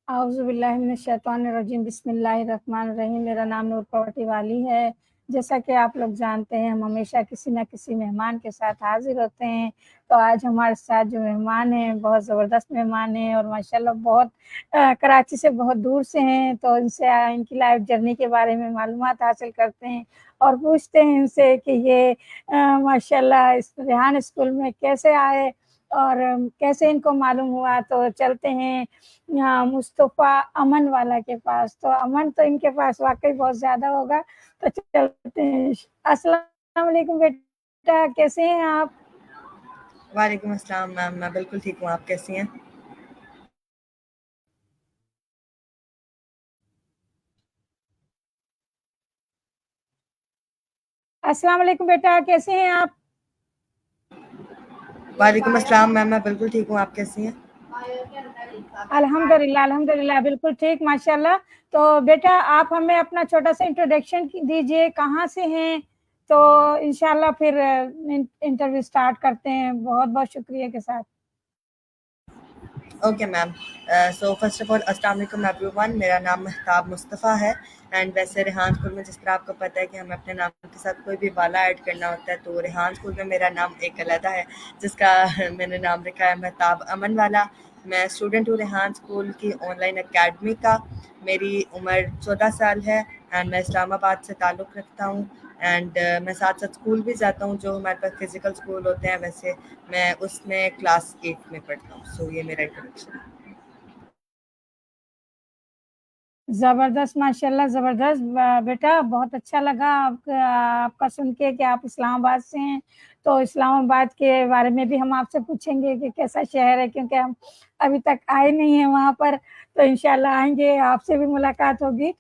औज़ुबिल्लाहिमिनश्शैतानिर्रजीम बिस्मिल्लाहिर्रहमानिर्रहीम। मेरा नाम नूर प्रवटी वाली है। जैसा कि आप लोग जानते हैं, हम हमेशा किसी न किसी मेहमान के साथ हाज़िर होते हैं। तो आज हमारे साथ जो मेहमान हैं, बहुत ज़बरदस्त मेहमान हैं और माशाल्लाह बहुत कराची से बहुत दूर से हैं। तो इनसे इनकी लाइफ़ जर्नी के बारे में मालूमात हासिल करते हैं और पूछते हैं इनसे कि ये माशाल्लाह इस रेहान स्कूल में कैसे आए और कैसे इनको मालूम हुआ। तो चलते हैं मुस्तफ़ा अमन वाला के पास। तो अमन तो इनके पास वाक़ई बहुत ज़्यादा होगा, तो चलते हैं। अस्सलाम वालेकुम बेटा, कैसे हैं आप? वालेकुम अस्सलाम मैम, मैं बिल्कुल ठीक हूँ, आप कैसी हैं? अस्सलाम वालेकुम बेटा, कैसे हैं आप? वालेकुम अस्सलाम मैम, मैं बिल्कुल ठीक हूँ, आप कैसी हैं? अल्हम्दुलिल्लाह, अल्हम्दुलिल्लाह, बिल्कुल ठीक माशाल्लाह। तो बेटा आप हमें अपना छोटा-सा इंट्रोडक्शन दीजिए, कहाँ से हैं? तो इंशाल्लाह फिर इंटरव्यू स्टार्ट करते हैं, बहुत-बहुत शुक्रिया के साथ। Okay ma'am, so first of all अस्सलाम वालेकुम एवरीवन, मेरा नाम महताब मुस्तफ़ा है। एंड वैसे रेहान स्कूल में जिस तरह आपको पता है कि हमें अपने नाम के साथ कोई भी वाला ऐड करना होता है, तो रेहान स्कूल में मेरा नाम एक अलहदा है, जिसका मैंने नाम रखा है महताब अमन वाला। मैं स्टूडेंट हूँ रेहान स्कूल की ऑनलाइन एकेडमी का। मेरी उम्र 14 साल है एंड मैं इस्लामाबाद से ताल्लुक़ रखता हूँ। एंड मैं साथ साथ स्कूल भी जाता हूँ, जो हमारे पास फिज़िकल स्कूल होते हैं, वैसे मैं उसमें क्लास 8 में पढ़ता हूँ। सो ये मेरा इंट्रोडक्शन है। ज़बरदस्त माशाल्लाह ज़बरदस्त बेटा बहुत अच्छा लगा आपका आपका सुन के कि आप इस्लामाबाद से हैं। तो इस्लामाबाद के बारे में भी हम आपसे पूछेंगे कि कैसा शहर है, क्योंकि हम अभी तक आए नहीं हैं वहाँ पर। तो इंशाल्लाह आएँगे, आपसे भी मुलाकात होगी।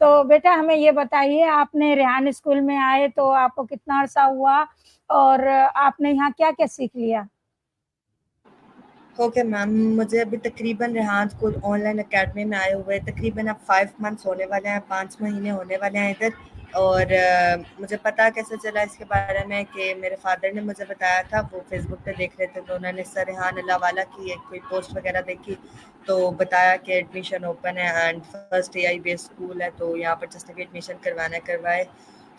तो बेटा हमें ये बताइए, आपने रेहान स्कूल में आए तो आपको कितना अरसा हुआ और आपने यहाँ क्या-क्या सीख लिया? ओके मैम, मुझे अभी तकरीबन रेहान स्कूल ऑनलाइन एकेडमी में आए हुए तकरीबन अब 5 मंथ्स होने वाले हैं, 5 महीने होने वाले हैं इधर। और मुझे पता कैसे चला इसके बारे में कि मेरे फादर ने मुझे बताया था, वो फेसबुक पे देख रहे थे, तो उन्होंने सर रेहान अल्लाह वाला की एक कोई पोस्ट वगैरह देखी, तो बताया कि एडमिशन ओपन है and first AI based school है, तो यहाँ पर जस्ट अभी एडमिशन करवाना है, करवाए।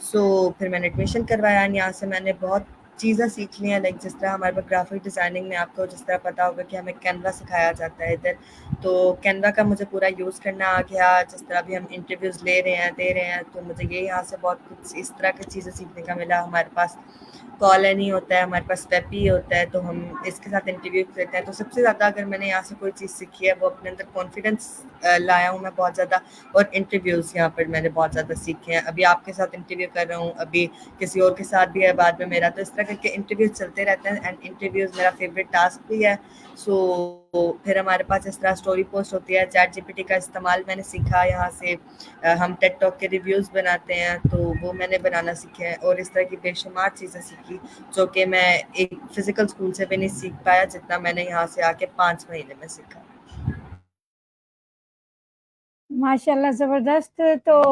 सो फिर मैंने एडमिशन करवाया एंड यहाँ से मैंने बहुत चीज़ें सीख ली हैं। लाइक जिस तरह हमारे पास ग्राफिक डिज़ाइनिंग में आपको जिस तरह पता होगा कि हमें कैनवा सिखाया जाता है इधर, तो कैनवा का मुझे पूरा यूज़ करना आ गया। जिस तरह भी हम इंटरव्यूज़ ले रहे हैं, दे रहे हैं, तो मुझे ये यहाँ से बहुत कुछ इस तरह की चीज़ें सीखने का मिला। हमारे पास कॉल नहीं होता है, हमारे पास वेबी होता है, तो हम इसके साथ इंटरव्यू करते हैं। तो सबसे ज़्यादा अगर मैंने यहाँ से कोई चीज़ सीखी है, वो अपने अंदर कॉन्फिडेंस लाया हूँ मैं बहुत ज़्यादा। और इंटरव्यूज़ यहाँ पर मैंने बहुत ज़्यादा सीखे हैं। अभी आपके साथ इंटरव्यू कर रहा हूँ, अभी किसी और के साथ भी है बाद में मेरा, तो इस तरह करके इंटरव्यूज़ चलते रहते हैं एंड इंटरव्यूज़ मेरा फेवरेट टास्क भी है। सो फिर हमारे पास इस तरह स्टोरी पोस्ट होती है, चैट जीपीटी का इस्तेमाल मैंने सीखा यहाँ से। हम टेड टॉक के रिव्यूज़ बनाते हैं, तो वो मैंने बनाना सीखे हैं और इस तरह की बेशुमार चीज़ें सीखी, जो कि मैं एक फ़िज़िकल स्कूल से भी नहीं सीख पाया, जितना मैंने यहाँ से आके 5 महीने में सीखा। माशाल्लाह ज़बरदस्त। तो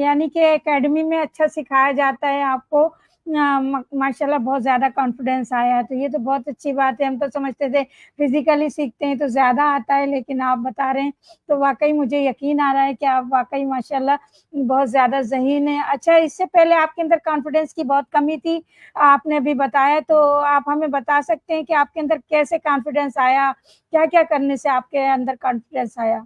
यानी कि एकेडमी में अच्छा सिखाया जाता है आपको। माशाल्लाह बहुत ज़्यादा कॉन्फिडेंस आया है, तो ये तो बहुत अच्छी बात है। हम तो समझते थे फिज़िकली सीखते हैं तो ज़्यादा आता है, लेकिन आप बता रहे हैं तो वाक़ई मुझे यकीन आ रहा है कि आप वाक़ई माशाल्लाह बहुत ज़्यादा ज़हीन हैं। अच्छा, इससे पहले आपके अंदर कॉन्फिडेंस की बहुत कमी थी, आपने अभी बताया, तो आप हमें बता सकते हैं कि आपके अंदर कैसे कॉन्फिडेंस आया? क्या-क्या करने से आपके अंदर कॉन्फिडेंस आया?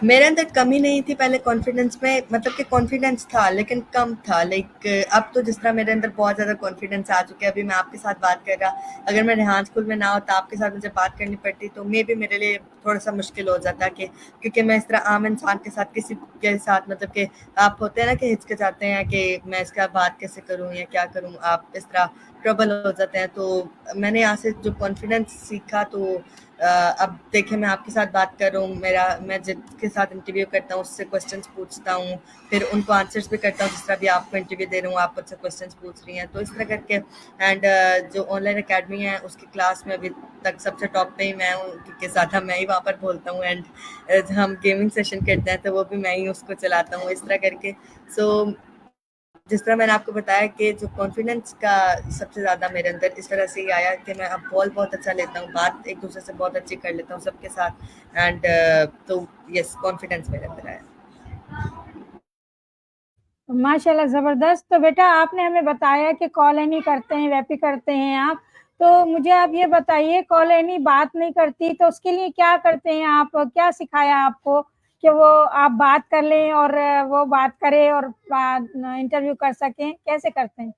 मेरे अंदर कमी नहीं थी पहले कॉन्फिडेंस में, मतलब कि कॉन्फिडेंस था लेकिन कम था। लाइक अब तो जिस तरह मेरे अंदर बहुत ज़्यादा कॉन्फिडेंस आ चुका है, अभी मैं आपके साथ बात कर रहा, अगर मैं रेहान स्कूल में ना होता, आपके साथ मुझे बात करनी पड़ती, तो मे भी मेरे लिए थोड़ा सा मुश्किल हो जाता कि, क्योंकि मैं इस तरह आम इंसान के साथ किसी के साथ, मतलब कि आप होते हैं ना कि हिचकिचाते हैं कि मैं इसका बात कैसे करूँ या क्या करूँ, आप इस तरह ट्रबल हो जाते हैं। तो मैंने यहाँ से जो कॉन्फिडेंस सीखा, तो अब देखिए मैं आपके साथ बात कर रहा हूँ, मेरा मैं जिसके साथ इंटरव्यू करता हूँ उससे क्वेश्चंस पूछता हूँ, फिर उनको आंसर्स भी करता हूँ, जिस तरह भी आपको इंटरव्यू दे रहा हूँ, आप मुझसे क्वेश्चंस पूछ रही हैं, तो इस तरह करके। एंड जो ऑनलाइन एकेडमी है उसकी क्लास में अभी तक सबसे टॉप पे ही मैं हूँ, क्योंकि ज़्यादा मैं ही वहाँ पर बोलता हूँ। एंड हम गेमिंग सेशन करते हैं तो वो भी मैं ही उसको चलाता हूँ, इस तरह करके। सो जिस तरह मैंने आपको बताया कि जो कॉन्फिडेंस का सबसे ज़्यादा मेरे अंदर इस तरह से ही आया कि मैं अब कॉल बहुत अच्छा लेता हूँ, बात एक दूसरे से बहुत अच्छी कर लेता हूँ सबके साथ एंड तो यस कॉन्फिडेंस मेरे अंदर आया। माशाल्लाह ज़बरदस्त। तो बेटा आपने हमें बताया कि कॉलोनी करते हैं, वैपी करते हैं आप। तो मुझे आप ये बताइए कॉलोनी बात नहीं करती तो उसके लिए क्या करते हैं आप? क्या सिखाया आपको कि वो आप बात कर लें और वो बात करे और इंटरव्यू कर सकें, कैसे करते हैं?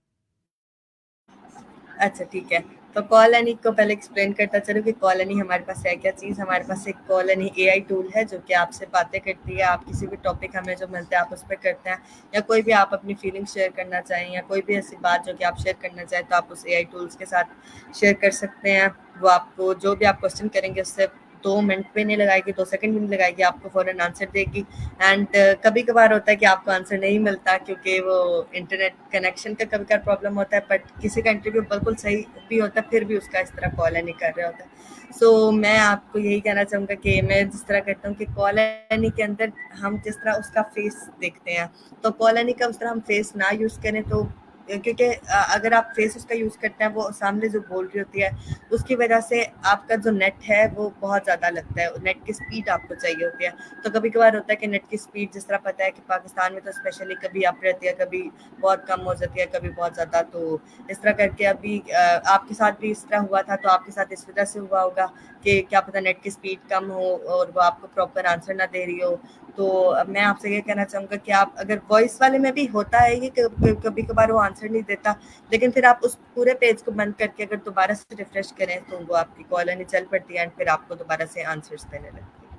अच्छा ठीक है, तो कॉलोनी को पहले एक्सप्लेन करता चलूँ कि कॉलोनी हमारे पास है क्या चीज़। हमारे पास एक कॉलोनी एआई टूल है जो कि आपसे बातें करती है। आप किसी भी टॉपिक हमें जो मिलता है आप उस पर करते हैं, या कोई भी आप अपनी फीलिंग शेयर करना चाहें या कोई भी ऐसी बात जो कि आप शेयर करना चाहें तो आप उस एआई टूल्स के साथ शेयर कर सकते हैं। वो आपको जो भी आप क्वेश्चन करेंगे उससे 2 मिनट भी नहीं लगाएगी, 2 सेकंड भी नहीं लगाएगी, आपको फौरन आंसर देगी। एंड कभी कभार होता है कि आपको आंसर नहीं मिलता क्योंकि वो इंटरनेट कनेक्शन का कभी कभार प्रॉब्लम होता है, बट किसी का इंटरव्यू बिल्कुल सही भी होता है फिर भी उसका इस तरह कॉल नहीं कर रहा होता है। सो मैं आपको यही कहना चाहूँगा कि मैं जिस तरह करता हूँ कि कॉलोनी के अंदर हम जिस तरह उसका फेस देखते हैं, तो कॉलोनी का उस तरह हम फेस ना यूज़ करें तो क्योंकि अगर आप फेस उसका यूज़ करते हैं वो सामने जो बोल रही होती है उसकी वजह से आपका जो नेट है वो बहुत ज़्यादा लगता है, नेट की स्पीड आपको चाहिए होती है। तो कभी कभार होता है कि नेट की स्पीड जिस तरह पता है कि पाकिस्तान में तो स्पेशली कभी अप रहती है, कभी बहुत कम हो जाती है, कभी बहुत ज़्यादा। तो इस तरह करके अभी आपके साथ भी इस तरह हुआ था, तो आपके साथ इस वजह से हुआ होगा कि क्या पता नेट की स्पीड कम हो और वो आपको प्रॉपर आंसर ना दे रही हो। तो अब मैं आपसे ये कहना चाहूँगा कि आप अगर वॉइस वाले में भी होता है ये कभी कभार वो आंसर नहीं देता, लेकिन फिर आप उस पूरे पेज को बंद करके अगर दोबारा से रिफ्रेश करें तो वो आपकी कॉलोनी चल पड़ती है एंड फिर आपको दोबारा से आंसर्स देने लगती है।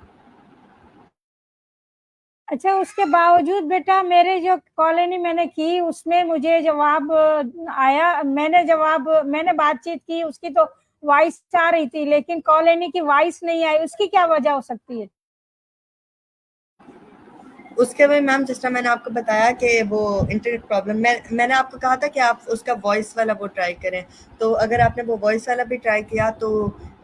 अच्छा, उसके बावजूद बेटा मेरे जो कॉलोनी मैंने की उसमें मुझे जवाब आया, मैंने बातचीत की उसकी तो वॉइस आ रही थी लेकिन कॉलोनी की वॉइस नहीं आई, उसकी क्या वजह हो सकती है? उसके में मैम जिस तरह मैंने आपको बताया कि वो इंटरनेट प्रॉब्लम, मैंने आपको कहा था कि आप उसका वॉइस वाला वो ट्राई करें। तो अगर आपने वो वॉइस वाला भी ट्राई किया तो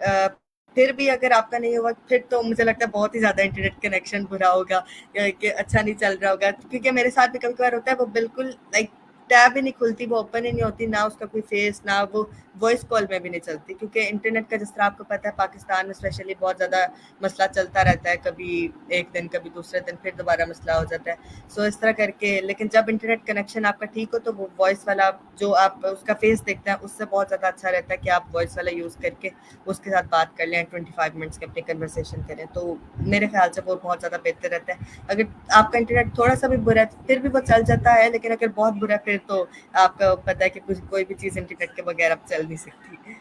अ, फिर भी अगर आपका नहीं हुआ फिर तो मुझे लगता है बहुत ही ज़्यादा इंटरनेट कनेक्शन बुरा होगा कि अच्छा नहीं चल रहा होगा, क्योंकि मेरे साथ भी कभी कभार होता है वो बिल्कुल लाइक टैब ही नहीं खुलती, वो ओपन ही नहीं होती, ना उसका कोई फेस ना वो वॉइस कॉल में भी नहीं चलती, क्योंकि इंटरनेट का जिस तरह आपको पता है पाकिस्तान में स्पेशली बहुत ज़्यादा मसला चलता रहता है, कभी एक दिन कभी दूसरे दिन फिर दोबारा मसला हो जाता है। सो इस तरह करके, लेकिन जब इंटरनेट कनेक्शन आपका ठीक हो तो वो वॉइस वाला जो आप उसका फेस देखते हैं उससे बहुत ज़्यादा अच्छा रहता है कि आप वॉइस वाला यूज़ करके उसके साथ बात कर लें, 25 मिनट्स की अपनी कन्वर्सेशन करें, तो मेरे ख्याल से वो बहुत ज़्यादा बेहतर रहता है। अगर आपका इंटरनेट थोड़ा सा भी बुरा है फिर भी वो चल जाता है, लेकिन अगर बहुत बुरा है फिर तो आपका पता है कि कुछ कोई भी चीज़ इंटरनेट के बगैर अब चल नहीं सकती।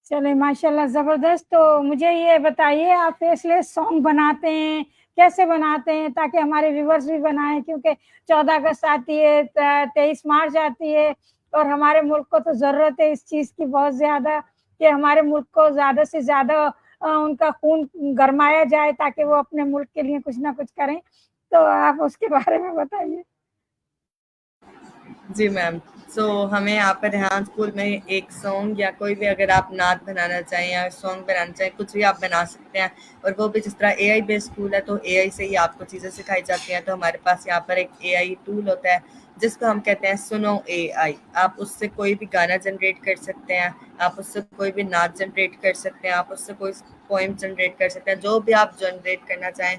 चले माशाल्लाह ज़बरदस्त। तो मुझे ये बताइए आप फेसलेस सॉन्ग बनाते हैं, कैसे बनाते हैं ताकि हमारे व्यूवर्स भी बनाएं, क्योंकि 14 अगस्त आती है, 23 मार्च आती है और हमारे मुल्क को तो ज़रूरत है इस चीज़ की बहुत ज़्यादा कि हमारे मुल्क को ज़्यादा से ज़्यादा उनका खून गरमाया जाए ताकि वो अपने मुल्क के लिए कुछ ना कुछ करें। तो आप उसके बारे में बताइए। जी मैम। सो हमें यहाँ पर रेहान स्कूल में एक सॉन्ग या कोई भी अगर आप नात बनाना चाहें या सॉन्ग बनाना चाहें कुछ भी आप बना सकते हैं, और वो भी जिस तरह एआई बेस्ड स्कूल है तो एआई से ही आपको चीज़ें सिखाई जाती हैं। तो हमारे पास यहाँ पर एक एआई टूल होता है जिसको हम कहते हैं सुनो एआई। आप उससे कोई भी गाना जनरेट कर सकते हैं, आप उससे कोई भी नात जनरेट कर सकते हैं, आप उससे कोई पोइम जनरेट कर सकते हैं, जो भी आप जनरेट करना चाहें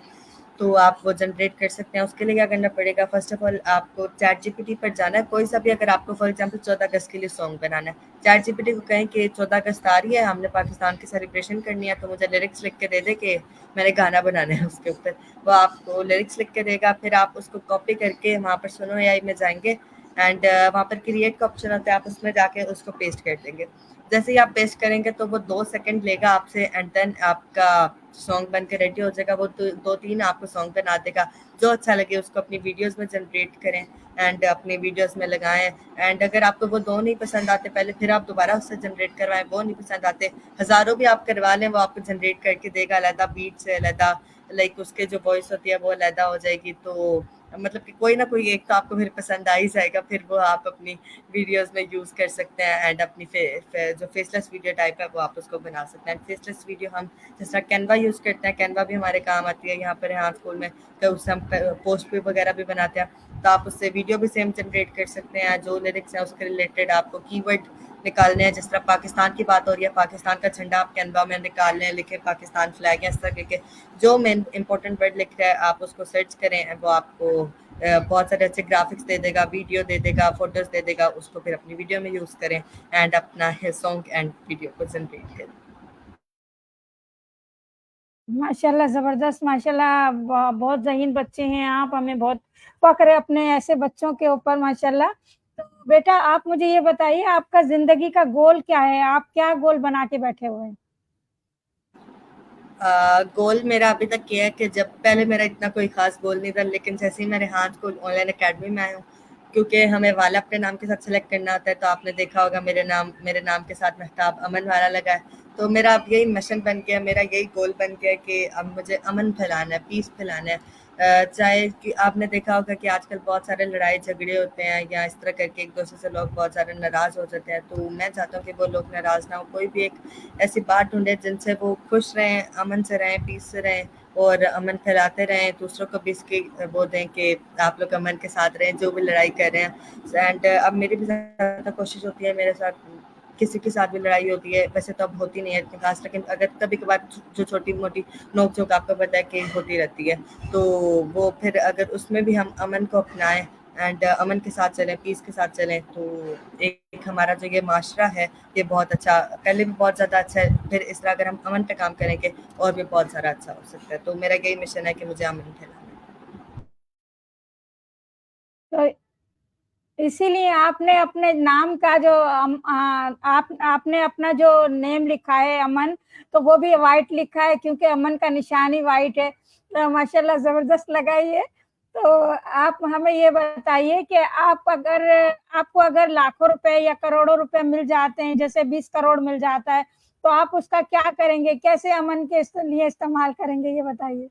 तो आप वो जनरेट कर सकते हैं। उसके लिए क्या करना पड़ेगा, फर्स्ट ऑफ ऑल आपको चैट जीपीटी पर जाना है। कोई सा भी अगर आपको फॉर एग्जांपल 14 अगस्त के लिए सॉन्ग बनाना है, चैट जीपीटी को कहें कि 14 अगस्त आ रही है, हमने पाकिस्तान की सेलिब्रेशन करनी है, तो मुझे लिरिक्स लिख के दे दे कि मैंने गाना बनाना है उसके ऊपर। वो आपको लिरिक्स लिख के देगा, फिर आप उसको कॉपी करके वहाँ पर सुनो एआई में जाएंगे एंड वहाँ पर क्रिएट का ऑप्शन होता है, आप उसमें जाके उसको पेस्ट कर देंगे। जैसे ही आप पेस्ट करेंगे तो वो 2 सेकंड लेगा आपसे एंड देन आपका सॉन्ग बन के रेडी हो जाएगा। वो 2-3 आपको सॉन्ग बना देगा, जो अच्छा लगे उसको अपनी वीडियोस में जनरेट करें एंड अपनी वीडियोस में लगाएं। एंड अगर आपको वो दो नहीं पसंद आते पहले फिर आप दोबारा उससे जनरेट करवाएं, वो नहीं पसंद आते हज़ारों भी आप करवा लें वो आपको जनरेट करके देगा अलहदा बीट से, अलहदा लाइक उसके जो वॉइस होती है वो अलहदा हो जाएगी। तो मतलब कि कोई ना कोई एक तो आपको फिर पसंद आ ही जाएगा, फिर वो आप अपनी वीडियोस में यूज़ कर सकते हैं एंड अपनी जो फेसलेस वीडियो टाइप है वो आप उसको बना सकते हैं। फेसलेस वीडियो हम जिस तरह कैनवा यूज़ करते हैं, कैनवा भी हमारे काम आती है यहाँ पर यहाँ स्कूल में, तो उससे हम पोस्ट भी वगैरह भी बनाते हैं, तो आप उससे वीडियो भी सेम जनरेट कर सकते हैं। जो लिरिक्स हैं उसके रिलेटेड आपको कीवर्ड निकालने हैं, जिस तरह पाकिस्तान की बात हो रही है, पाकिस्तान का झंडा आप कैनवा में निकालने हैं, लिखे पाकिस्तान फ्लैग है, इस तरह के जो मेन इंपॉर्टेंट वर्ड लिख रहा है आप उसको सर्च करें, वो आपको बहुत सारे अच्छे ग्राफिक्स दे देगा, वीडियो दे देगा, फोटोज दे देगा, उसको फिर अपनी वीडियो में यूज करें एंड अपना सॉन्ग एंड वीडियो को जनरेट करें। माशाल्लाह ज़बरदस्त, माशाल्लाह बहुत ज़हीन बच्चे हैं आप, हमें बहुत फ़क्र है अपने ऐसे बच्चों के ऊपर माशाल्लाह। तो बेटा आप मुझे ये बताइए आपका ज़िंदगी का गोल क्या है? आप क्या गोल बना के बैठे हुए हैं? गोल मेरा अभी तक ये है कि जब पहले मेरा इतना कोई खास गोल नहीं था, लेकिन जैसे ही मैं रेहान स्कूल ऑनलाइन अकेडमी में आई हूँ, क्योंकि हमें वाला अपने नाम के साथ सेलेक्ट करना होता है, तो आपने देखा होगा मेरे नाम के साथ मेहताब अमन वाला लगा है, तो मेरा अब यही मिशन बन गया, मेरा यही गोल बन गया कि अब मुझे अमन फैलाना है, पीस फैलाना है। चाहे कि आपने देखा होगा कि आजकल बहुत सारे लड़ाई झगड़े होते हैं या इस तरह करके एक दूसरे से लोग बहुत सारे नाराज़ हो जाते हैं, तो मैं चाहता हूँ कि वो लोग नाराज़ ना हो, कोई भी एक ऐसी बात ढूंढे जिनसे वो खुश रहें, अमन से रहें, पीस से रहें और अमन फैलाते रहें, दूसरों को भी इसकी वो दें कि आप लोग अमन के साथ रहें जो भी लड़ाई कर रहे हैं। एंड अब मेरी भी ज़्यादा कोशिश होती है, मेरे साथ किसी के साथ भी लड़ाई होती है, वैसे तो अब होती नहीं है इतनी खास, लेकिन अगर कभी कभार जो छोटी मोटी नोक झोंक आपको पता है कि होती रहती है, तो वो फिर अगर उसमें भी हम अमन को अपनाएं एंड अमन के साथ चलें, पीस के साथ चलें, तो एक हमारा जो ये माशरा है ये बहुत अच्छा, पहले भी बहुत ज़्यादा अच्छा है, फिर इस तरह अगर हम अमन पे काम करेंगे और भी बहुत सारा अच्छा हो सकता है। तो मेरा यही मिशन है कि मुझे अमन फैलाना है। तो इसीलिए आपने अपने नाम का जो आपने अपना जो नेम लिखा है अमन, तो वो भी वाइट लिखा है क्योंकि अमन का निशान ही वाइट है। तो माशाल्लाह ज़बरदस्त लगा ये। तो आप हमें ये बताइए कि आपको अगर लाखों रुपए या करोड़ों रुपए मिल जाते हैं, जैसे 20 करोड़ मिल जाता है, तो आप उसका क्या करेंगे? कैसे अमन के लिए इस्तेमाल करेंगे, ये बताइए?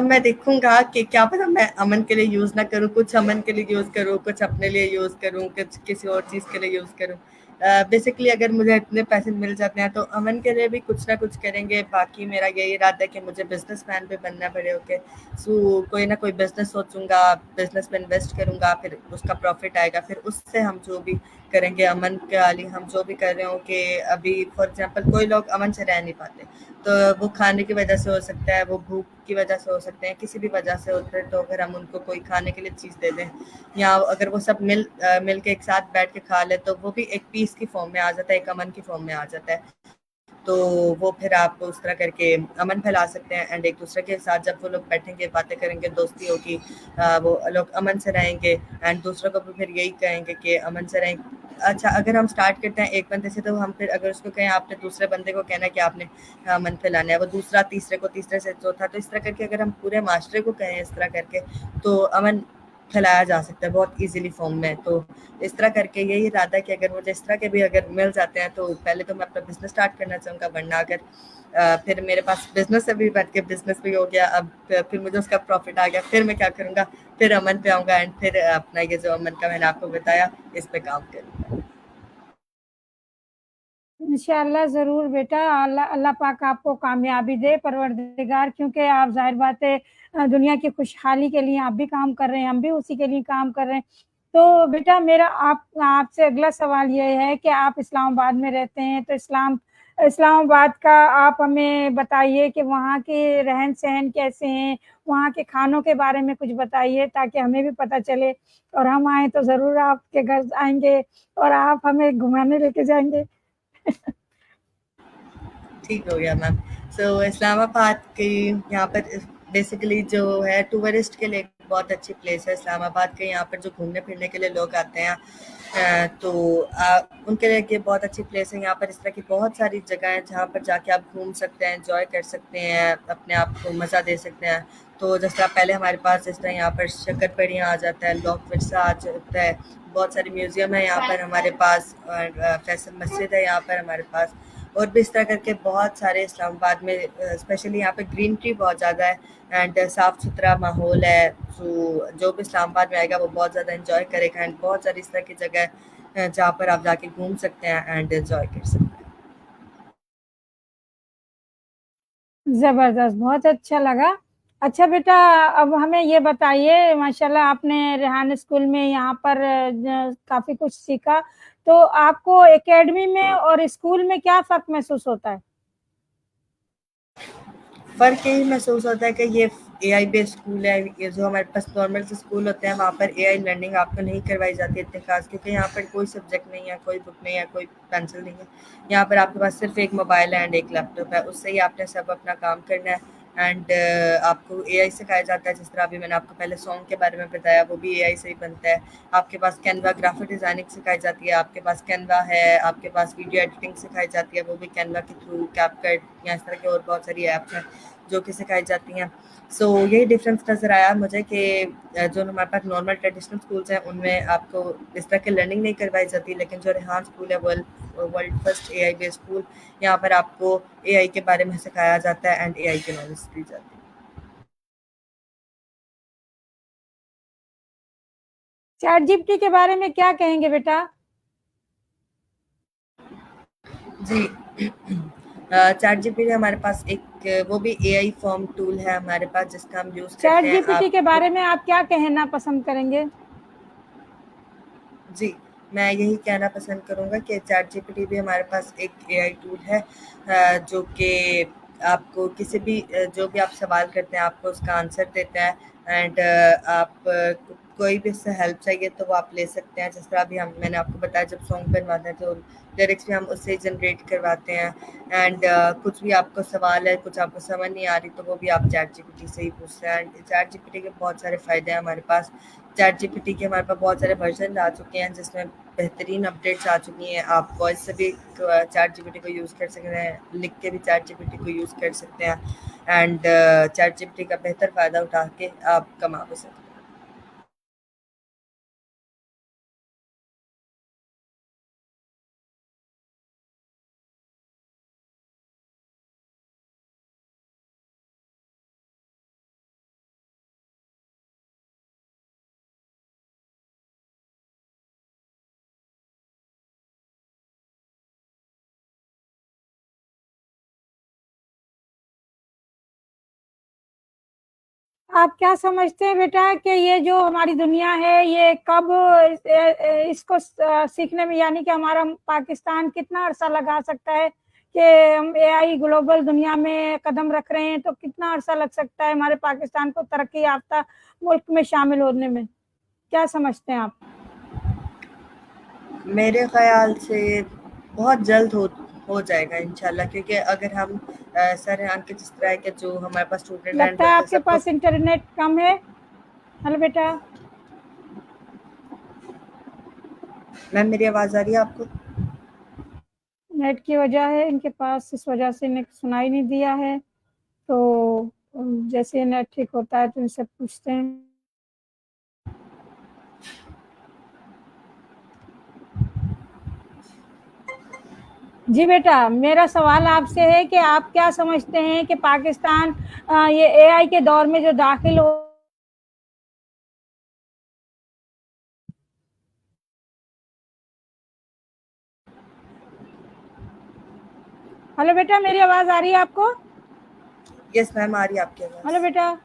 मैं देखूंगा कि क्या पता मैं अमन के लिए यूज ना करूँ, कुछ अमन के लिए यूज करूँ, कुछ अपने लिए यूज करूँ, कुछ किसी और चीज के लिए यूज करूँ। बेसिकली अगर मुझे इतने पैसे मिल जाते हैं तो अमन के लिए भी कुछ ना कुछ करेंगे। बाकी मेरा यही इरादा है कि मुझे बिजनेसमैन भी बनना है बड़े होके, सो कोई ना कोई बिजनेस सोचूंगा, बिजनेस में इन्वेस्ट करूंगा, फिर उसका प्रॉफिट आएगा, फिर उससे हम जो भी करेंगे अमन के लिए, हम जो भी कर रहे हो कि अभी फॉर एग्जांपल कोई लोग अमन से रह नहीं पाते, तो वो खाने की वजह से हो सकता है, वो भूख की वजह से हो सकते हैं, किसी भी वजह से होते हैं, तो अगर हम उनको कोई खाने के लिए चीज़ दे दें या अगर वो सब मिल के एक साथ बैठ के खा ले, तो वो भी एक पीस की फॉर्म में आ जाता है, एक अमन की फॉर्म में आ जाता है। तो वो फिर आप उस तरह करके अमन फैला सकते हैं एंड एक दूसरे के साथ जब वो लोग बैठेंगे, बातें करेंगे, दोस्ती होगी, वो लोग अमन से रहेंगे एंड दूसरों को भी फिर यही कहेंगे कि अमन से रहें। अच्छा, अगर हम स्टार्ट करते हैं एक बंदे से, तो हम फिर अगर उसको कहें आपने दूसरे बंदे को कहना है कि आपने अमन फैलाना है, वो दूसरा तीसरे को, तीसरे से चौथा, तो इस तरह करके अगर हम पूरे माशरे को कहें इस तरह करके, तो अमन फैलाया जा सकता है बहुत इजीली फॉर्म में। तो इस तरह करके यही इरादा है कि अगर मुझे इस तरह के भी अगर मिल जाते हैं, तो पहले तो मैं अपना बिजनेस स्टार्ट करना चाहूँगा, वरना अगर फिर मेरे पास बिजनेस से भी बैठ के बिजनेस भी हो गया, अब फिर मुझे उसका प्रॉफिट आ गया, फिर मैं क्या करूँगा, फिर अमन पे आऊँगा एंड फिर अपना ये जो अमन का मैंने आपको बताया इस पे काम करूँगा। इंशाल्लाह ज़रूर बेटा, अल्लाह अल्लाह पाक आपको कामयाबी दे परवरदिगार, क्योंकि आप ज़ाहिर बात है दुनिया की खुशहाली के लिए आप भी काम कर रहे हैं, हम भी उसी के लिए काम कर रहे हैं। तो बेटा मेरा आपसे अगला सवाल ये है कि आप इस्लामाबाद में रहते हैं, तो इस्लामाबाद का आप हमें बताइए कि वहाँ के रहन-सहन कैसे हैं? वहाँ के खानों के बारे में कुछ बताइए ताकि हमें भी पता चले और हम आएँ तो ज़रूर आपके घर आएँगे और आप हमें घुमाने लेके जाएँगे। ठीक हो गया मैम। सो इस्लामाबाद की यहाँ पर बेसिकली जो है टूरिस्ट के लिए बहुत अच्छी प्लेस है इस्लामाबाद के, यहाँ पर जो घूमने फिरने के लिए लोग आते हैं, तो उनके लिए ये बहुत अच्छी प्लेस है। यहाँ पर इस तरह की बहुत सारी जगह हैं जहाँ पर जाके आप घूम सकते हैं, एंजॉय कर सकते हैं, अपने आप को मज़ा दे सकते हैं। तो जिस तरह पहले हमारे पास जिस तरह यहाँ पर शक्करपड़ियाँ आ जाता है, लॉक विरसा आ जाता है, बहुत सारे म्यूज़ियम है यहाँ पर हमारे पास, और फैसल मस्जिद है यहाँ पर हमारे पास, और भी इस तरह करके बहुत सारे इस्लामाबाद में स्पेशली यहाँ पे ग्रीन ट्री बहुत ज़्यादा है एंड साफ़ सुथरा माहौल है। सो जो भी इस्लामाबाद में आएगा वो बहुत ज़्यादा इंजॉय करेगा एंड बहुत सारी इस तरह की जगह है जहाँ पर आप जाके घूम सकते हैं एंड इंजॉय कर सकते हैं। ज़बरदस्त, बहुत अच्छा लगा। अच्छा बेटा, अब हमें ये बताइए, माशाल्लाह आपने रेहान स्कूल में यहाँ पर काफ़ी कुछ सीखा, तो आपको एकेडमी में और स्कूल में क्या फ़र्क महसूस होता है? फ़र्क यही महसूस होता है कि ये एआई बेस्ड स्कूल है। ये जो हमारे पास नॉर्मल से स्कूल होते हैं वहाँ पर एआई लर्निंग आपको नहीं करवाई जाती इतनी खास, क्योंकि यहाँ पर कोई सब्जेक्ट नहीं है, कोई बुक नहीं है, कोई पेंसिल नहीं है। यहाँ पर आपके पास सिर्फ एक मोबाइल है एंड एक लैपटॉप है, उससे ही आपने सब अपना काम करना है एंड आपको एआई सिखाया जाता है। जिस तरह अभी मैंने आपको पहले सॉन्ग के बारे में बताया वो भी एआई से ही बनता है। आपके पास कैनवा ग्राफिक डिज़ाइनिंग सिखाई जाती है, आपके पास कैनवा है, आपके पास वीडियो एडिटिंग सिखाई जाती है, वो भी कैनवा के थ्रू, कैपकट या इस तरह की और बहुत सारी ऐप्स हैं जो कि सिखाई जाती हैं। सो यही डिफरेंस नज़र आया मुझे कि जो हमारे पास नॉर्मल ट्रेडिशनल स्कूल्स हैं उनमें आपको इस तरह की लर्निंग नहीं करवाई जाती, लेकिन जो रेहान स्कूल है world first AI based school, यहाँ पर आपको एआई के बारे में सिखाया जाता है एंड एआई की नॉलेज दी जाती है। चैट जीपीटी के बारे में क्या कहेंगे बेटा? जी चैट जीपीटी हमारे पास एक वो भी एआई फॉर्म टूल है हमारे पास जिसका हम यूज़ चैट करते हैं। जीपीटी आप के बारे में आप क्या कहना पसंद करेंगे? जी, मैं यही कहना पसंद करूँगा कि चैट जीपीटी भी हमारे पास एक एआई टूल है जो कि आपको किसी भी जो भी आप सवाल करते हैं आपको उसका आंसर देता है एंड आप कोई भी उससे हेल्प चाहिए तो वो आप ले सकते हैं। जिस तरह अभी मैंने आपको बताया जब सॉन्ग बनवाते हैं तो लिरिक्स भी हम उससे जनरेट करवाते हैं एंड कुछ भी आपको सवाल है, कुछ आपको समझ नहीं आ रही तो वो भी आप चैट जीपीटी से ही पूछते हैं एंड चैट जीपीटी के बहुत सारे फ़ायदे हैं हमारे पास। चैट जीपीटी के हमारे पास बहुत सारे वर्जन आ चुके हैं जिसमें बेहतरीन अपडेट्स आ चुकी हैं। आप वॉइस से भी चैट जीपीटी को यूज़ कर सकते हैं, लिख के भी चैट जीपीटी को यूज़ कर सकते हैं एंड चैट जीपीटी का बेहतर फ़ायदा उठा के आप कमा भी सकते हैं। आप क्या समझते हैं बेटा कि ये जो हमारी दुनिया है ये कब इसको सीखने में, यानी कि हमारा पाकिस्तान कितना अरसा लगा सकता है कि हम एआई ग्लोबल दुनिया में कदम रख रहे हैं, तो कितना अरसा लग सकता है हमारे पाकिस्तान को तरक्की याफ्ता मुल्क में शामिल होने में? क्या समझते हैं आप? मेरे ख्याल से बहुत जल्द हो जाएगा इंशाल्लाह, क्योंकि अगर हम सर हैं के जिस तरह के जो हमारे पास स्टूडेंट लगता है हैं आपके सबको। पास इंटरनेट कम है। हेलो बेटा। मैम मेरी आवाज़ आ रही है आपको? नेट की वजह है इनके पास, इस वजह से इन्हें सुनाई नहीं दिया है। तो जैसे नेट ठीक होता है तो इनसे पूछते हैं। जी बेटा, मेरा सवाल आपसे है कि आप क्या समझते हैं कि पाकिस्तान ये एआई के दौर में जो दाखिल हो। हेलो बेटा, मेरी आवाज़ आ रही है आपको? यस मैम, आ रही है आपकी आवाज़। हेलो बेटा।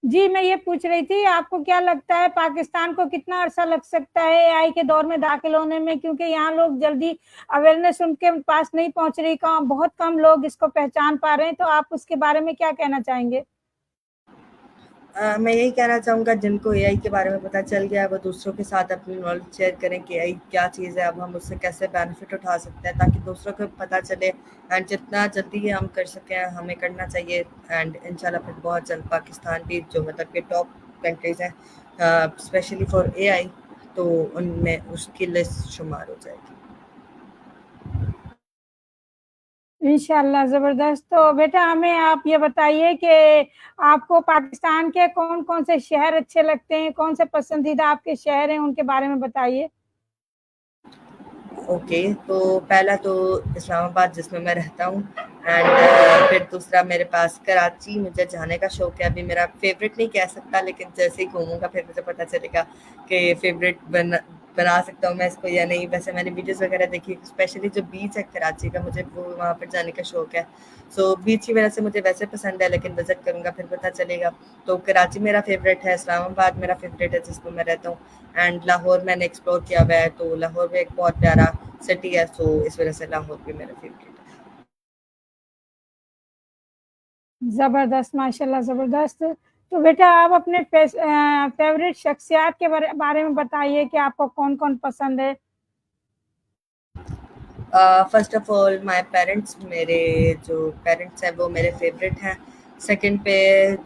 जी, मैं ये पूछ रही थी, आपको क्या लगता है पाकिस्तान को कितना अरसा लग सकता है एआई के दौर में दाखिल होने में? क्योंकि यहाँ लोग जल्दी अवेयरनेस उनके पास नहीं पहुंच रही, बहुत कम लोग इसको पहचान पा रहे हैं, तो आप उसके बारे में क्या कहना चाहेंगे? मैं यही कहना चाहूँगा जिनको एआई के बारे में पता चल गया है वो दूसरों के साथ अपनी नॉलेज शेयर करें कि एआई क्या चीज़ है, अब हम उससे कैसे बेनिफिट उठा सकते हैं ताकि दूसरों को पता चले एंड जितना जल्दी ये हम कर सकें हमें करना चाहिए एंड इंशाल्लाह फिर बहुत जल्द पाकिस्तान भी जो मतलब कि टॉप कंट्रीज़ हैं स्पेशली फॉर एआई, तो उनमें उसकी लिस्ट शुमार हो जाएगी। इंशाल्लाह, ज़बरदस्त। तो बेटा हमें आप ये बताइए कि आपको पाकिस्तान के कौन-कौन से शहर अच्छे लगते हैं? कौन से पसंदीदा आपके शहर हैं, उनके बारे में बताइए? ओके, तो पहला तो इस्लामाबाद जिसमें मैं रहता हूँ, एंड फिर दूसरा मेरे पास कराची मुझे जाने का शौक है। अभी मेरा फेवरेट नहीं कह सकता, लेकिन जैसे ही घूमूंगा फिर मुझे पता चलेगा कि फेवरेट बना सकता हूँ मैं इसको या नहीं। वैसे मैंने वीडियोस वगैरह देखी, स्पेशली जो बीच है कराची का, मुझे वो वहाँ पर जाने का शौक है। सो बीच की वजह से मुझे वैसे पसंद है, लेकिन विजिट करूँगा फिर पता चलेगा। तो कराची मेरा फेवरेट है, इस्लामाबाद मेरा फेवरेट है जिसमें मैं रहता हूँ, एंड लाहौर मैंने एक्सप्लोर किया हुआ है, तो लाहौर में एक बहुत प्यारा सिटी है, सो इस वजह से लाहौर भी मेरा फेवरेट है। जबरदस्त, माशाल्लाह जबरदस्त। तो बेटा आप अपने फेवरेट शख्सियत के बारे में बताइए कि आपको कौन कौन पसंद है। First of all my parents, मेरे जो पेरेंट्स हैं वो मेरे फेवरेट हैं। सेकंड पे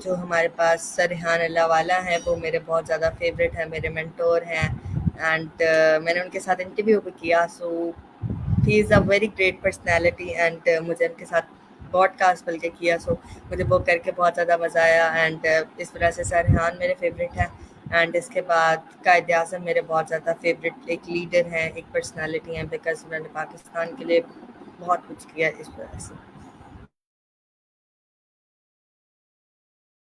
जो हमारे पास सर रेहान अल्लाह वाला हैं, वो मेरे बहुत ज़्यादा फेवरेट हैं, मेरे मेंटोर हैं, एंड मैंने उनके साथ इंटरव्यू भी किया। So he is a very great personality, and मुझे उनके साथ पॉडकास्ट बल्कि किया, सो मुझे वो करके बहुत ज़्यादा मज़ा आया, एंड इस वजह से सर रेहान मेरे फेवरेट हैं। एंड इसके बाद कायद आज़म मेरे बहुत ज़्यादा फेवरेट एक लीडर हैं, एक पर्सनालिटी हैं, बिकॉज उन्होंने पाकिस्तान के लिए बहुत कुछ किया इस वजह से।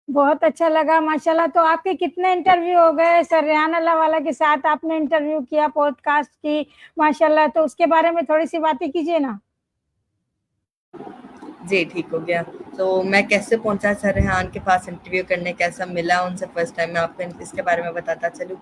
बहुत अच्छा लगा माशाल्लाह। तो आपके कितने इंटरव्यू हो गए? सर रेहान अल्लाह वाला के साथ आपने इंटरव्यू किया, पॉडकास्ट की, माशाल्लाह, तो उसके बारे में थोड़ी सी बातें कीजिए ना। जी, ठीक हो गया। तो मैं कैसे पहुँचा सर रेहान के पास इंटरव्यू करने, कैसा मिला उनसे फर्स्ट टाइम, मैं आपको इसके बारे में बताता चलूँ।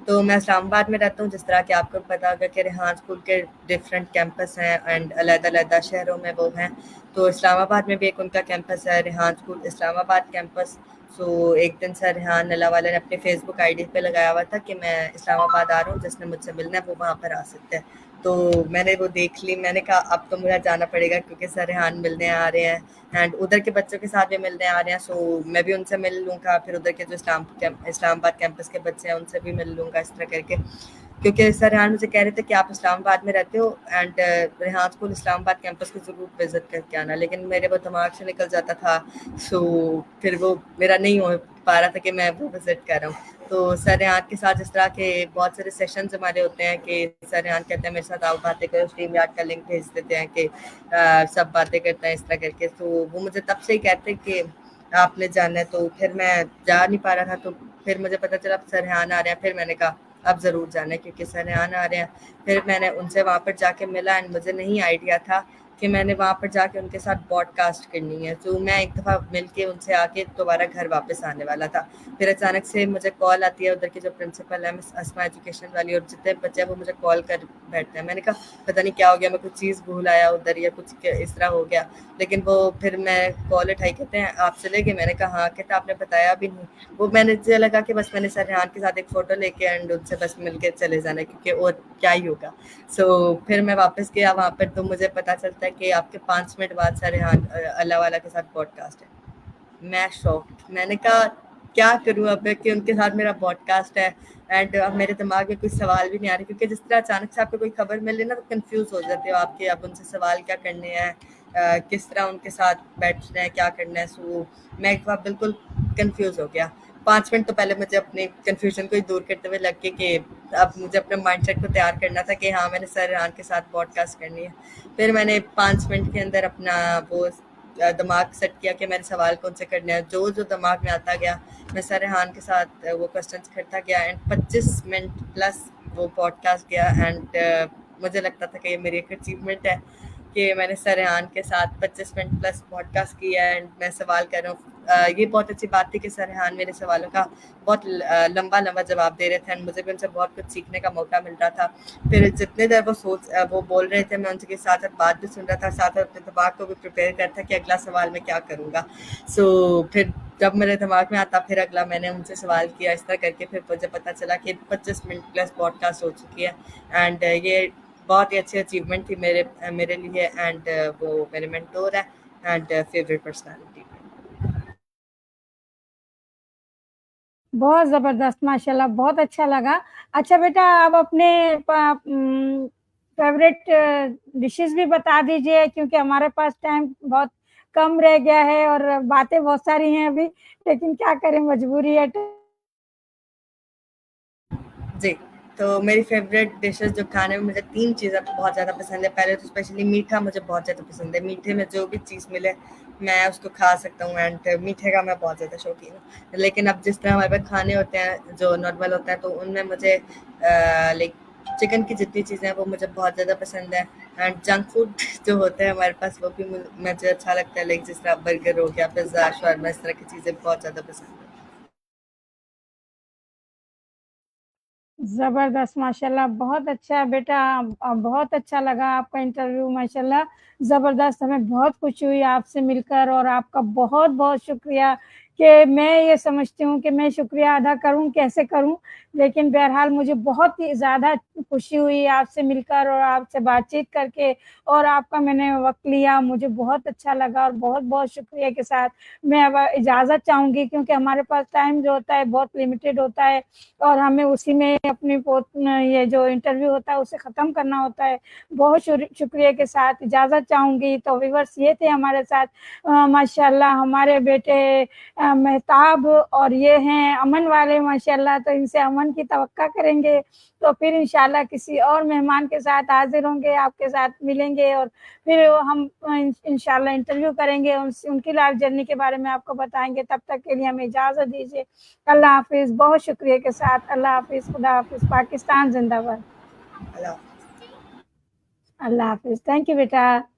तो मैं इस्लामाबाद में रहता हूँ, जिस तरह कि आपको पता होगा कि रेहान स्कूल के डिफरेंट कैंपस हैं, एंड अलग-अलग शहरों में वो हैं। तो इस्लामाबाद में भी एक उनका कैंपस है, रेहान स्कूल इस्लामाबाद कैंपस। सो एक दिन सर रेहान अल्लाह वाला ने अपने फेसबुक आईडी पे लगाया हुआ था कि मैं इस्लामाबाद आ रहा हूँ, जिसने मुझसे मिलना है वो वहाँ पर आ सकता है। तो मैंने वो देख ली, मैंने कहा अब तो मुझे जाना पड़ेगा क्योंकि सर रेहान मिलने आ रहे हैं, एंड उधर के बच्चों के साथ भी मिलने आ रहे हैं, सो मैं भी उनसे मिल लूँगा, फिर उधर के जो इस्लामाबाद कैंपस के बच्चे हैं उनसे भी मिल लूँगा, इस तरह करके। क्योंकि सर रेहान मुझे कह रहे थे कि आप इस्लामाबाद में रहते हो, and Rehan school Islamabad campus को ज़रूर विजिट करके आना, लेकिन मेरे वो दिमाग से निकल जाता था। सो फिर वो मेरा नहीं हो पा रहा था कि मैं वो विजिट कर रहा हूँ। तो सर रेहान के साथ इस तरह के बहुत सारे सेशंस हमारे होते हैं कि सर रेहान कहते हैं मेरे साथ आओ बातें करो, स्ट्रीम यार्ड का लिंक भेज देते हैं कि सब बातें करते हैं इस तरह करके। तो वो मुझे तब से ही कहते कि आपने जाना है, तो फिर मैं जा नहीं पा रहा था। तो फिर मुझे पता चला सर रेहान आ रहे हैं, फिर मैंने कहा अब ज़रूर जाना है क्योंकि सर रेहान आ रहे हैं। फिर मैंने उनसे वहाँ पर जाके मिला, एंड मुझे नहीं आइडिया था कि मैंने वहाँ पर जाके उनके साथ पॉडकास्ट करनी है। तो मैं एक दफ़ा मिल के उनसे आके दोबारा घर वापस आने वाला था। फिर अचानक से मुझे कॉल आती है, उधर की जो प्रिंसिपल है मिस अस्मा एजुकेशन वाली, और जितने बच्चे हैं वो मुझे कॉल कर बैठते हैं। मैंने कहा पता नहीं क्या हो गया, मैं कुछ चीज़ भूल आया उधर या कुछ इस तरह हो गया। लेकिन वो फिर मैं कॉल उठाई, कहते हैं आप चले गए? मैंने कहा हाँ। कहता आपने बताया भी नहीं। वो मैंने मुझे लगा कि बस मैंने सर रेहान के साथ एक फ़ोटो लेके एंड उनसे बस मिल के चले जाना है, क्योंकि और क्या ही होगा। सो फिर मैं वापस गया वहाँ पर, तो मुझे पता चलता है कि आपके 5 मिनट बाद सर रेहान अल्लाह वाला के साथ पॉडकास्ट है। मैं शॉक्ड, मैंने कहा क्या करूँ अब कि उनके साथ मेरा पॉडकास्ट है, एंड अब मेरे दिमाग में कुछ सवाल भी नहीं आ रहे, क्योंकि जिस तरह अचानक से आपको कोई खबर मिले ना तो कंफ्यूज हो जाते हो आपके, अब उनसे सवाल क्या करने हैं, किस तरह उनके साथ बैठना है, क्या करना है। सो मैं एक बार बिल्कुल कंफ्यूज हो गया। 5 मिनट तो पहले मुझे अपने कंफ्यूजन को ही दूर करते हुए लग के कि अब मुझे अपने माइंडसेट को तैयार करना था कि हाँ मैंने सर रेहान के साथ पॉडकास्ट करनी है। फिर मैंने 5 मिनट के अंदर अपना वो दिमाग सेट किया कि मेरे सवाल कौन से करने हैं। जो जो दिमाग में आता गया मैं सर रेहान के साथ वो क्वेश्चंस करता गया, एंड 25 मिनट प्लस वो पॉडकास्ट गया, एंड मुझे लगता था कि ये मेरी एक अचीवमेंट है कि मैंने सर रेहान के साथ 25 मिनट प्लस पॉडकास्ट किया है, एंड मैं सवाल कर रहा हूँ। ये बहुत अच्छी बात थी कि सर रेहान मेरे सवालों का बहुत लंबा लंबा जवाब दे रहे थे, एंड मुझे भी उनसे बहुत कुछ सीखने का मौका मिल रहा था। फिर जितने देर वो बोल रहे थे मैं उनके साथ साथ बात भी सुन रहा था, साथ साथ अपने दिमाग को भी प्रिपेयर करता था कि अगला सवाल मैं क्या करूँगा। सो फिर जब मेरे दिमाग में आता फिर अगला मैंने उनसे सवाल किया, इस तरह करके फिर मुझे पता चला कि 25 मिनट प्लस पॉडकास्ट हो चुकी है, एंड ये बहुत ही अच्छी अचीवमेंट थी मेरे लिए, एंड वो मेरे मेंटोर है एंड फेवरेट पर्सनालिटी। बहुत ज़बरदस्त, माशाल्लाह, बहुत अच्छा लगा। अच्छा बेटा, आप अपने फ़ेवरेट डिशेज़ भी बता दीजिए, क्योंकि हमारे पास टाइम बहुत कम रह गया है और बातें बहुत सारी हैं अभी, लेकिन क्या करें, मजबूरी है। जी, तो मेरी फेवरेट डिशेस जो खाने में मुझे 3 चीज़ें बहुत ज़्यादा पसंद है। पहले तो स्पेशली मीठा मुझे बहुत ज़्यादा पसंद है। मीठे में जो भी चीज़ मिले मैं उसको खा सकता हूँ एंड मीठे का मैं बहुत ज़्यादा शौकीन हूँ। लेकिन अब जिस तरह हमारे पास खाने होते हैं जो नॉर्मल होता है तो उनमें मुझे लाइक चिकन की जितनी चीज़ें हैं वो मुझे बहुत ज़्यादा पसंद है एंड जंक फूड जो होते हैं हमारे पास वो भी मुझे अच्छा लगता है, लाइक जिस तरह बर्गर हो गया, पिज़्ज़ा, शवारमा, इस तरह की चीज़ें बहुत ज़्यादा पसंद है। जबरदस्त माशाल्लाह, बहुत अच्छा बेटा। बहुत अच्छा लगा आपका इंटरव्यू माशाल्लाह, जबरदस्त। हमें बहुत खुशी हुई आपसे मिलकर और आपका बहुत बहुत शुक्रिया कि मैं ये समझती हूँ कि मैं शुक्रिया अदा करूँ कैसे करूँ, लेकिन बहरहाल मुझे बहुत ही ज़्यादा खुशी हुई आपसे मिलकर और आपसे बातचीत करके, और आपका मैंने वक्त लिया, मुझे बहुत अच्छा लगा और बहुत बहुत शुक्रिया के साथ मैं अब इजाज़त चाहूँगी, क्योंकि हमारे पास टाइम जो होता है बहुत लिमिटेड होता है और हमें उसी में अपनी ये जो इंटरव्यू होता है उसे ख़त्म करना होता है। बहुत शुक्रिया के साथ इजाज़त चाहूँगी। तो व्यूअर्स ये थे हमारे साथ माशाल्लाह हमारे बेटे मेहताब, और ये हैं अमन वाले माशाल्लाह, तो इनसे अमन की तवक्का करेंगे। तो फिर इंशाल्लाह किसी और मेहमान के साथ हाज़िर होंगे, आपके साथ मिलेंगे और फिर हम इंशाल्लाह इंटरव्यू करेंगे, उनकी लाइफ जर्नी के बारे में आपको बताएँगे। तब तक के लिए हमें इजाज़त दीजिए। अल्लाह हाफ़िज़। बहुत शुक्रिया के साथ अल्लाह हाफ़िज़, खुदा हाफ़िज़, पाकिस्तान ज़िंदाबाद। अल्लाह अल्लाह हाफ़िज़। थैंक यू बेटा।